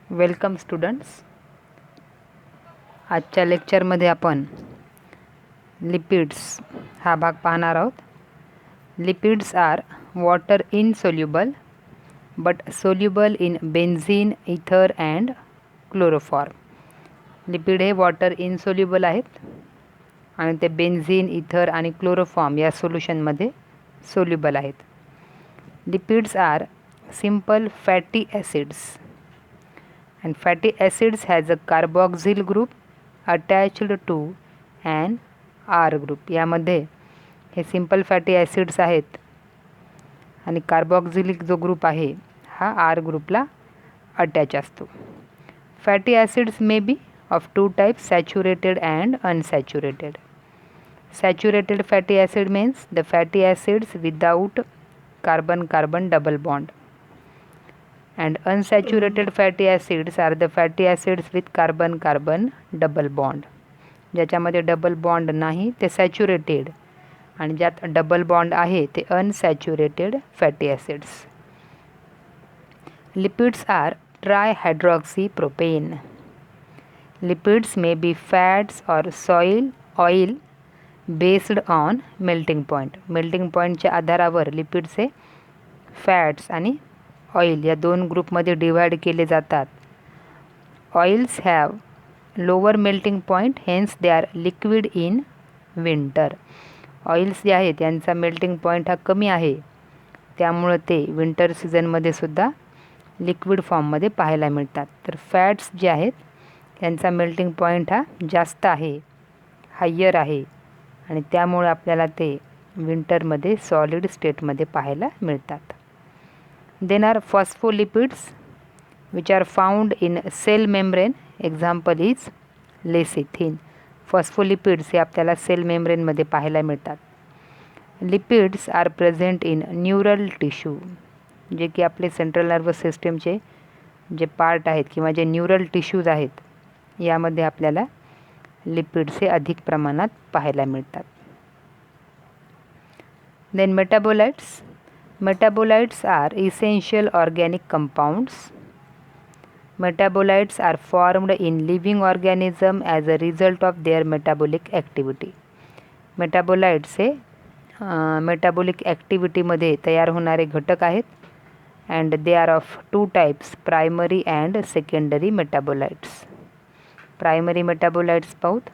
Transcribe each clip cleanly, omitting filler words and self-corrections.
Welcome students. आजच्या लेक्चरमध्ये आपण लिपिड्स हा भाग पाहणार आहोत. Lipids are water insoluble but soluble in benzene, ether and chloroform. Lipid हे वॉटर इनसोल्युबल आहेत आणि ते बेन्झीन, इथर आणि क्लोरोफॉर्म या सोल्युशनमध्ये सोल्युबल आहेत. Lipids are simple fatty acids and fatty acids has a carboxyl group attached to an R group. यामध्ये हे सिंपल फॅटी ॲसिड्स आहेत आणि कार्बॉक्झिलिक जो ग्रुप आहे हा आर ग्रुपला अटॅच असतो. Fatty acids may be of two types, saturated and unsaturated. Saturated fatty acid means the fatty acids without carbon carbon double bond. And unsaturated fatty acids are the fatty acids with carbon-carbon double bond. ज्याच्यामध्ये double bond नाही ते saturated आणि ज्यात डबल बॉन्ड आहे ते unsaturated fatty acids. Lipids are trihydroxy propane. Lipids may be fats और oil based on melting point. Melting पॉईंटच्या आधारावर लिपिड्सचे फॅट्स आणि ऑइल या दोन ग्रुपमध्ये डिवाइड केले जातात. Oils have lower melting point, hence they are liquid in winter. Oils जे आहेत यांचा मेल्टिंग पॉईंट हा कमी आहे, त्यामुळं ते विंटर सीझनमध्ये सुद्धा लिक्विड फॉर्ममध्ये पाहायला मिळतात. तर फॅट्स जे आहेत यांचा मेल्टिंग पॉईंट हा जास्त आहे, हायर आहे आणि त्यामुळे आपल्याला ते विंटरमध्ये सॉलिड स्टेटमध्ये पाहायला मिळतात. Then are phospholipids which are found in cell membrane. Example is lecithin. Phospholipids हे आपल्याला सेल मेम्ब्रेनमध्ये पाहायला मिळतात. Lipids are present in neural tissue, जे की आपले सेंट्रल नर्वस सिस्टमचे जे पार्ट आहेत किंवा जे न्यूरल टिश्यूज आहेत यामध्ये आपल्याला लिपिड्स हे अधिक प्रमाणात पाहायला मिळतात. Then metabolites. Metabolites are essential organic compounds. Metabolites are formed in living organism as a result of their metabolic activity. Metabolites हे metabolic activity मध्ये तयार होणारे घटक आहेत and they are of two types, primary and secondary metabolites. Primary metabolites पाहूत.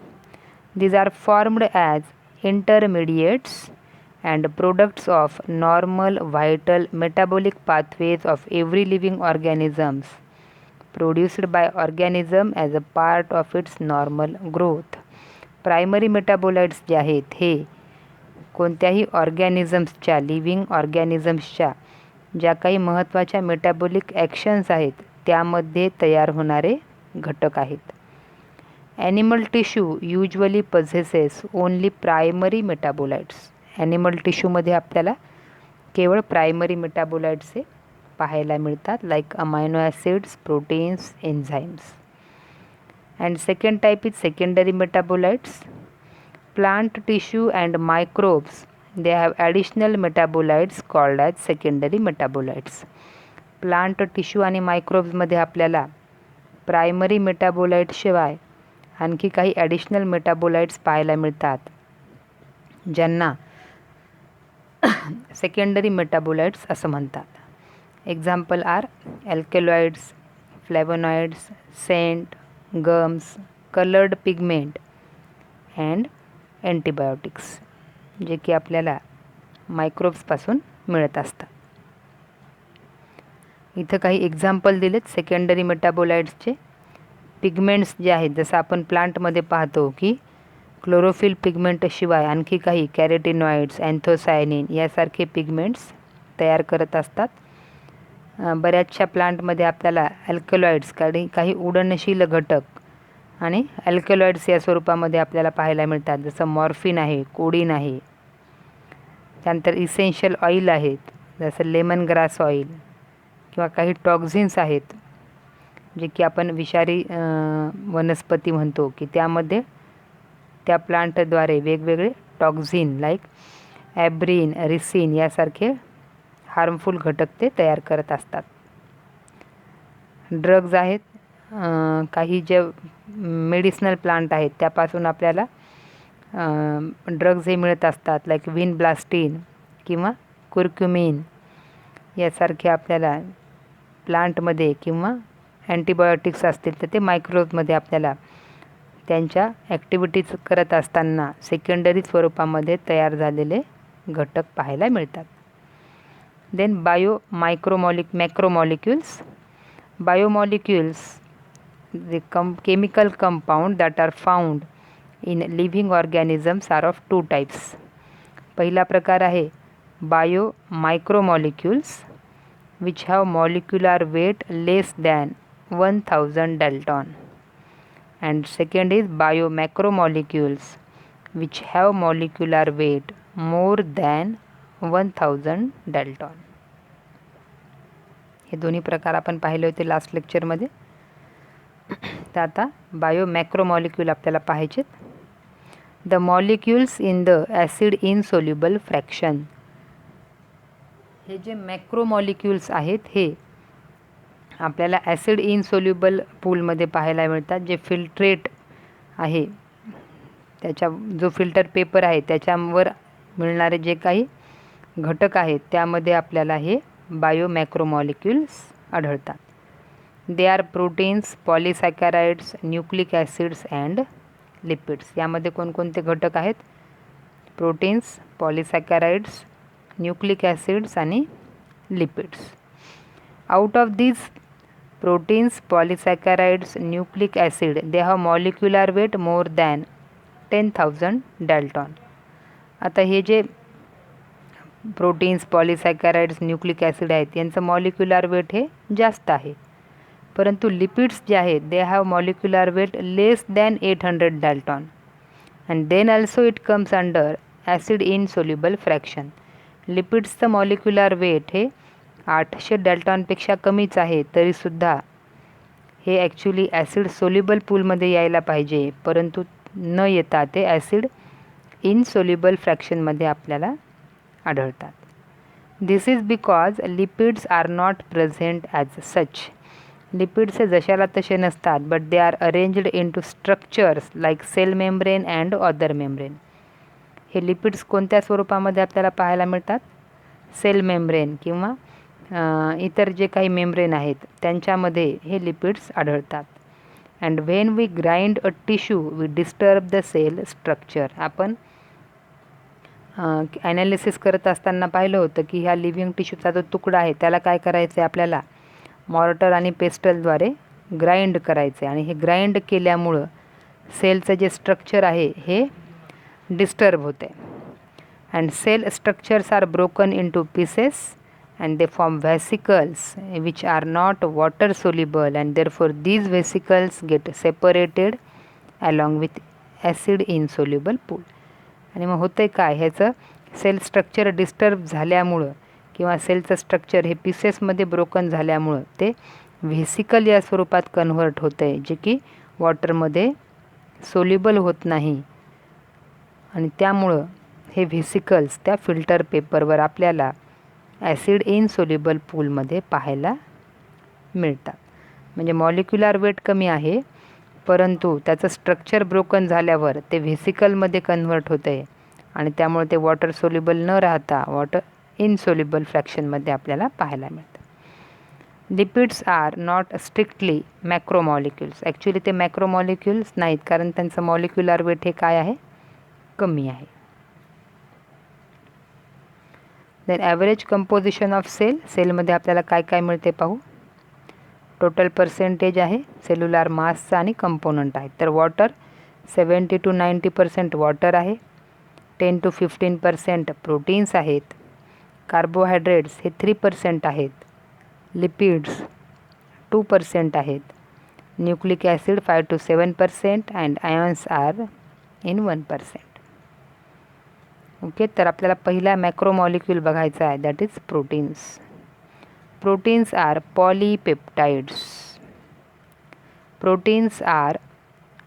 These are formed as intermediates and products of normal vital metabolic pathways of every living organisms produced by organism as a part of its normal growth. Primary metabolites जे आहेत हे कोणत्याही ऑर्गॅनिझम्सच्या, living ऑर्गॅनिझम्सच्या ज्या काही महत्त्वाच्या metabolic actions आहेत त्यामध्ये तयार होणारे घटक आहेत. Animal tissue usually possesses only primary metabolites. Animal टिश्यूमध्ये आपल्याला केवळ प्रायमरी मेटाबोलाइट्स पाहायला मिळतात, like amino acids, proteins, enzymes. And second type is secondary metabolites. Plant tissue and microbes they have additional metabolites called as secondary metabolites. Plant tissue आणि मायक्रोब्समध्ये आपल्याला primary मेटाबोलाइट्सशिवाय आणखी काही ॲडिशनल मेटाबोलाइट्स पाहायला मिळतात ज्यांना सेकंडरी मेटाबोलाइट्स असं म्हणतात. Example are alkaloids, flavonoids, scent, gums, coloured pigment and antibiotics, जे की आपल्याला मायक्रोब्सपासून मिळत असतात. इथं काही एक्झाम्पल दिलेत सेकंडरी मेटाबोलाइट्सचे. पिगमेंट्स जे आहेत जसं आपण प्लांटमध्ये पाहतो की क्लोरोफिल पिगमेंटशिवाय आणखी काही कॅरेटिनॉइड्स, अँथोसायनिन यासारखे पिगमेंट्स तयार करत असतात. बऱ्याचशा प्लांटमध्ये आपल्याला अल्कलॉइड्स, काही उडनशील घटक आणि अल्कलॉइड्स या स्वरूपामध्ये आपल्याला पाहायला मिळतात, जसं मॉर्फिन आहे, कोडीन आहे. त्यानंतर इसेन्शियल ऑइल आहेत जसं लेमन ग्रास ऑइल किंवा काही टॉक्झिन्स आहेत जे की आपण विषारी वनस्पती म्हणतो की त्यामध्ये त्या प्लांटद्वारे वेगवेगळे टॉक्झिन लाईक ॲब्रिन, रिसिन यासारखे हार्मफुल घटक ते तयार करत असतात. ड्रग्ज आहेत काही जे मेडिसिनल प्लांट आहेत त्यापासून आपल्याला ड्रग्ज हे मिळत असतात, लाईक विनब्लास्टिन किंवा कुर्क्युमिन यासारखे आपल्याला प्लांटमध्ये, किंवा अँटीबायोटिक्स असतील तर ते मायक्रोजमध्ये आपल्याला त्यांच्या ॲक्टिव्हिटीज करत असताना सेकंडरी स्वरूपामध्ये तयार झालेले घटक पाहायला मिळतात. Then macromolecules. Biomolecules the chemical compound that are found in living organisms are of two types. पहिला प्रकार आहे bio मायक्रोमॉलिक्युल्स which have molecular weight less than 1000 dalton, and second is biomacromolecules which have molecular weight more than 1000 dalton. हे दोन्ही प्रकार आपण पाहिले होते last लेक्चरमध्ये. तर आता बायोमॅक्रोमॉलिक्यूल आपल्याला पाहायचे. The molecules in the acid insoluble fraction. हे जे मॅक्रोमॉलिक्युल्स आहेत हे आपल्याला ॲसिड इनसोल्युबल पूलमध्ये पाहायला मिळतात. जे फिल्ट्रेट आहे त्याच्या जो फिल्टर पेपर आहे त्याच्यावर मिळणारे जे काही घटक आहेत त्यामध्ये आपल्याला हे बायोमॅक्रोमॉलिक्युल्स आढळतात. They are proteins, polysaccharides, nucleic acids and lipids. यामध्ये कोणकोणते घटक आहेत? प्रोटीन्स, पॉलिसॅकॅराइड्स, न्यूक्लिक ॲसिड्स आणि lipids. Out of these proteins, polysaccharides, nucleic acid, they have molecular weight more than 10,000 dalton. आता हे जे प्रोटीन्स, पॉलिसॅकॅराइड्स, न्यूक्लिक ॲसिड आहेत यांचं मॉलिक्युलर वेट हे जास्त आहे, परंतु लिपिड्स जे आहेत they have molecular weight less than 800 dalton, and then also it comes under acid insoluble fraction. लिपिड्सचं मॉलिक्युलर वेट हे 800 डॅल्टॉनपेक्षा कमीच आहे, तरीसुद्धा हे ॲक्च्युली ॲसिड सोल्युबल पूलमध्ये यायला पाहिजे, परंतु न येता ते ॲसिड इनसोल्युबल फ्रॅक्शनमध्ये आपल्याला आढळतात. This is because lipids are not present as such. Lipids हे जशाला तसे नसतात, but they are arranged into structures like cell membrane and other membrane. हे लिपिड्स कोणत्या स्वरूपामध्ये आपल्याला पाहायला मिळतात? सेल मेम्ब्रेन किंवा इतर जे काही मेम्ब्रेन आहेत त्यांच्यामध्ये हे लिपिड्स आढळतात. And when we grind a tissue we disturb the cell structure. आपण ॲनालिसिस करत असताना पाहिलं होतं की ह्या लिव्हिंग टिश्यूचा जो तुकडा आहे त्याला काय करायचं आहे? आपल्याला मॉर्टर आणि पेस्टलद्वारे ग्राइंड करायचं आहे, आणि हे ग्राइंड केल्यामुळं सेलचं जे स्ट्रक्चर आहे हे डिस्टर्ब होते. And cell structures are broken into pieces and they form vesicles which are not water soluble, and therefore these vesicles get separated along with acid insoluble pool. आणि मग होते काय? ह्याचं सेल स्ट्रक्चर डिस्टर्ब झाल्यामुळं किंवा सेलचं structure हे पीसेसमध्ये broken झाल्यामुळं ते व्हेसिकल या स्वरूपात कन्व्हर्ट होतं आहे, जे की वॉटरमध्ये सोल्युबल होत नाही, आणि त्यामुळं हे व्हेसिकल्स त्या फिल्टर पेपरवर आपल्याला ॲसिड इनसोल्युबल पूलमध्ये पाहायला मिळतात. म्हणजे मॉलिक्युलर वेट कमी आहे, परंतु त्याचं स्ट्रक्चर ब्रोकन झाल्यावर ते व्हेसिकलमध्ये कन्व्हर्ट होतं आहे, आणि त्यामुळे ते वॉटर सोल्युबल न राहता वॉटर इनसोल्युबल फ्रॅक्शनमध्ये आपल्याला पाहायला मिळतं. Lipids are not strictly macromolecules. Actually ते मॅक्रोमॉलिक्युल्स नाहीत, कारण त्यांचं मॉलिक्युलर वेट हे काय आहे? कमी आहे. Then average composition of cell. सेलमध्ये आपल्याला काय काय मिळते पाहू. टोटल पर्सेंटेज आहे सेल्युलर मासचा आणि कंपोनंट आहे. तर वॉटर 70 to 90% वॉटर आहे, 10 to 15% प्रोटीन्स आहेत, कार्बोहायड्रेट्स हे 3% आहेत, लिपिड्स 2% आहेत, nucleic acid 5 to 7% and ions are in 1%. Okay, तर आपल्याला पहिला मॅक्रोमॉलिक्यूल बघायचा आहे, that is proteins. Proteins are polypeptides. Proteins are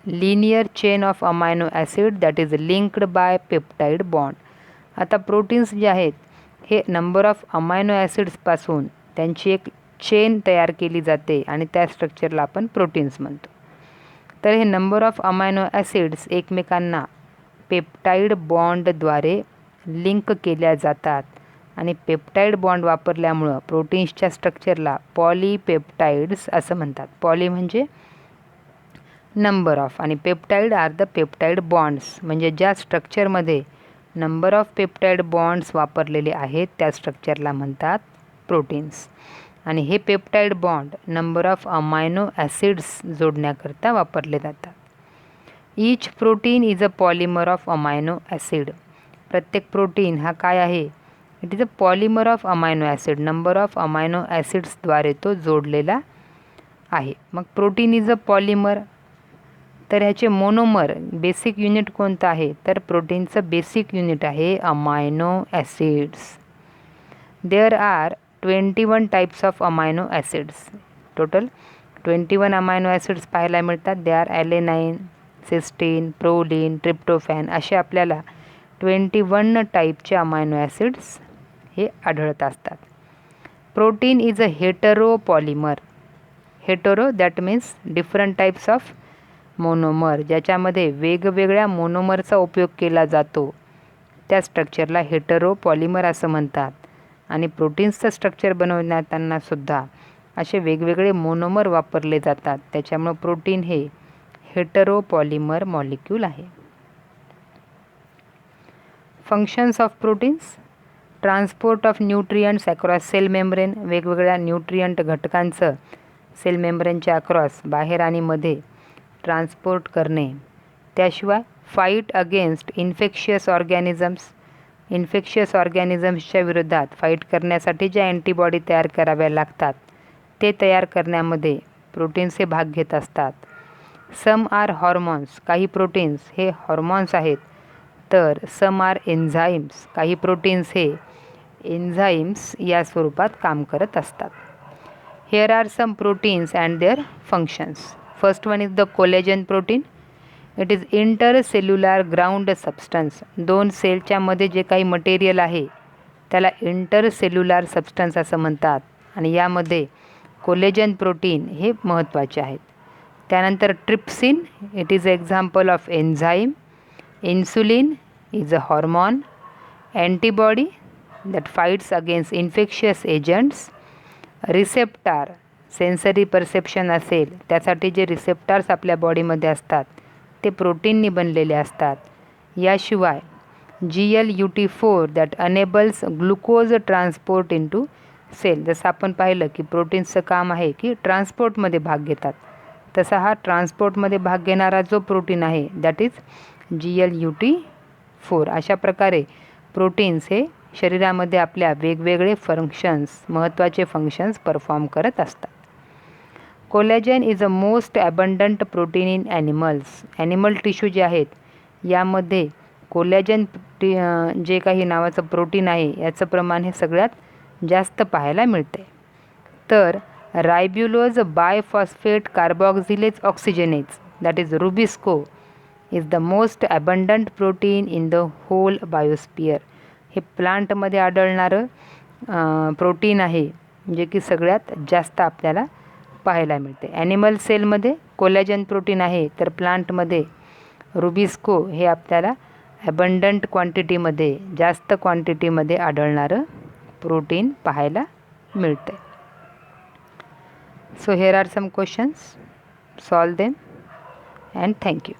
linear chain of amino acid that is linked by peptide bond. आता प्रोटीन्स जे आहेत हे नंबर ऑफ अमायनो ॲसिड्सपासून त्यांची एक चेन तयार केली जाते आणि त्या स्ट्रक्चरला आपण प्रोटीन्स म्हणतो. तर हे नंबर ऑफ अमायनो ॲसिड्स एकमेकांना पेप्टाईड बॉन्डद्वारे लिंक केल्या जातात आणि पेप्टाईड बॉन्ड वापरल्यामुळं प्रोटीन्सच्या स्ट्रक्चरला पॉलीपेप्टाइड्स असं म्हणतात. पॉली म्हणजे नंबर ऑफ आणि peptide are the peptide bonds, म्हणजे ज्या स्ट्रक्चरमध्ये नंबर ऑफ पेप्टाईड बॉन्ड्स वापरलेले आहेत त्या स्ट्रक्चरला म्हणतात प्रोटीन्स. आणि हे peptide bond number of amino acids जोडण्याकरता वापरले जातात. Each protein is a polymer of amino acid. प्रत्येक प्रोटीन हा काय आहे? It is a polymer of amino acid. Number of amino ॲसिड्सद्वारे तो जोडलेला आहे. मग प्रोटीन इज अ पॉलिमर, तर ह्याचे मोनोमर बेसिक युनिट कोणतं आहे? तर प्रोटीनचं बेसिक युनिट आहे amino acids. There are 21 types of amino acids. Total 21 amino acids पाहायला मिळतात. They are alanine, cysteine, proline, tryptophan असे आपल्याला 21 टाईपचे अमायनो ॲसिड्स हे आढळत असतात. Protein is a hetero polymer. Hetero that means different types of monomer, ज्याच्यामध्ये वेगवेगळ्या मोनोमरचा उपयोग केला जातो त्या स्ट्रक्चरला हेटरो पॉलिमर असं म्हणतात. आणि प्रोटीन्सचं स्ट्रक्चर बनवण्याताना सुद्धा असे वेगवेगळे मोनोमर वापरले जातात. त्याच्यामुळे प्रोटीन हे हेटरो पॉलिमर मॉलिक्यूल आहे. Functions of proteins: transport of nutrients across cell membrane. वेगवेगळ्या न्यूट्रियंट घटकांचं सेल मेम्ब्रेनच्या अक्रॉस बाहेर आणि मध्ये ट्रान्सपोर्ट करणे. त्याशिवाय fight against infectious organisms. Infectious ऑर्गॅनिझम्सच्या विरोधात फाईट करण्यासाठी ज्या अँटीबॉडी तयार कराव्या लागतात ते तयार करण्यामध्ये प्रोटीन्स हे भाग घेत असतात. Some are hormones. काही प्रोटीन्स हे हॉर्मोन्स आहेत, तर सम आर एन्झाईम्स. काही प्रोटीन्स हे एन्झाईम्स या स्वरूपात काम करत असतात. Here are some proteins and their functions. First one is the collagen protein. It is intercellular ground substance. दोन सेलच्या मध्ये जे काही मटेरियल आहे त्याला इंटरसेल्युलर सबस्टन्स असं म्हणतात आणि यामध्ये कोलेजन प्रोटीन हे महत्त्वाचे आहेत. त्यानंतर trypsin. It is example of enzyme. Insulin is a hormone. Antibody that fights against infectious agents. Receptor, sensory perception असेल त्यासाठी जे रिसेप्टार्स आपल्या बॉडीमध्ये असतात ते प्रोटीननी बनलेले असतात. याशिवाय GLUT4 that enables glucose transport into cell. जसं आपण पाहिलं की प्रोटीन्सचं काम आहे की ट्रान्सपोर्टमध्ये भाग घेतात, तसा हा ट्रान्सपोर्टमध्ये भाग घेणारा जो प्रोटीन आहे दॅट इज GLUT4. अशा प्रकारे प्रोटीन्स हे शरीरामध्ये आपल्या वेगवेगळे फंक्शन्स, महत्त्वाचे फंक्शन्स परफॉर्म करत असतात. Collagen is a most abundant protein in animals. Animal tissue जे आहेत यामध्ये कोलेजन जे काही नावाचं प्रोटीन आहे याचं प्रमाण हे सगळ्यात जास्त पाहायला मिळते. तर ribulose biphosphate carboxylase oxygenase that is rubisco is the most abundant protein in the whole biosphere. हे प्लांटमध्ये आढळणारं प्रोटीन आहे जे की सगळ्यात जास्त आपल्याला पाहायला मिळते. ॲनिमल सेलमध्ये कोलेजन प्रोटीन आहे, तर प्लांटमध्ये रुबिस्को हे आपल्याला ॲबंडंट क्वांटिटीमध्ये, जास्त क्वांटिटीमध्ये आढळणारं प्रोटीन पाहायला मिळते. So here are some questions. Solve them and thank you.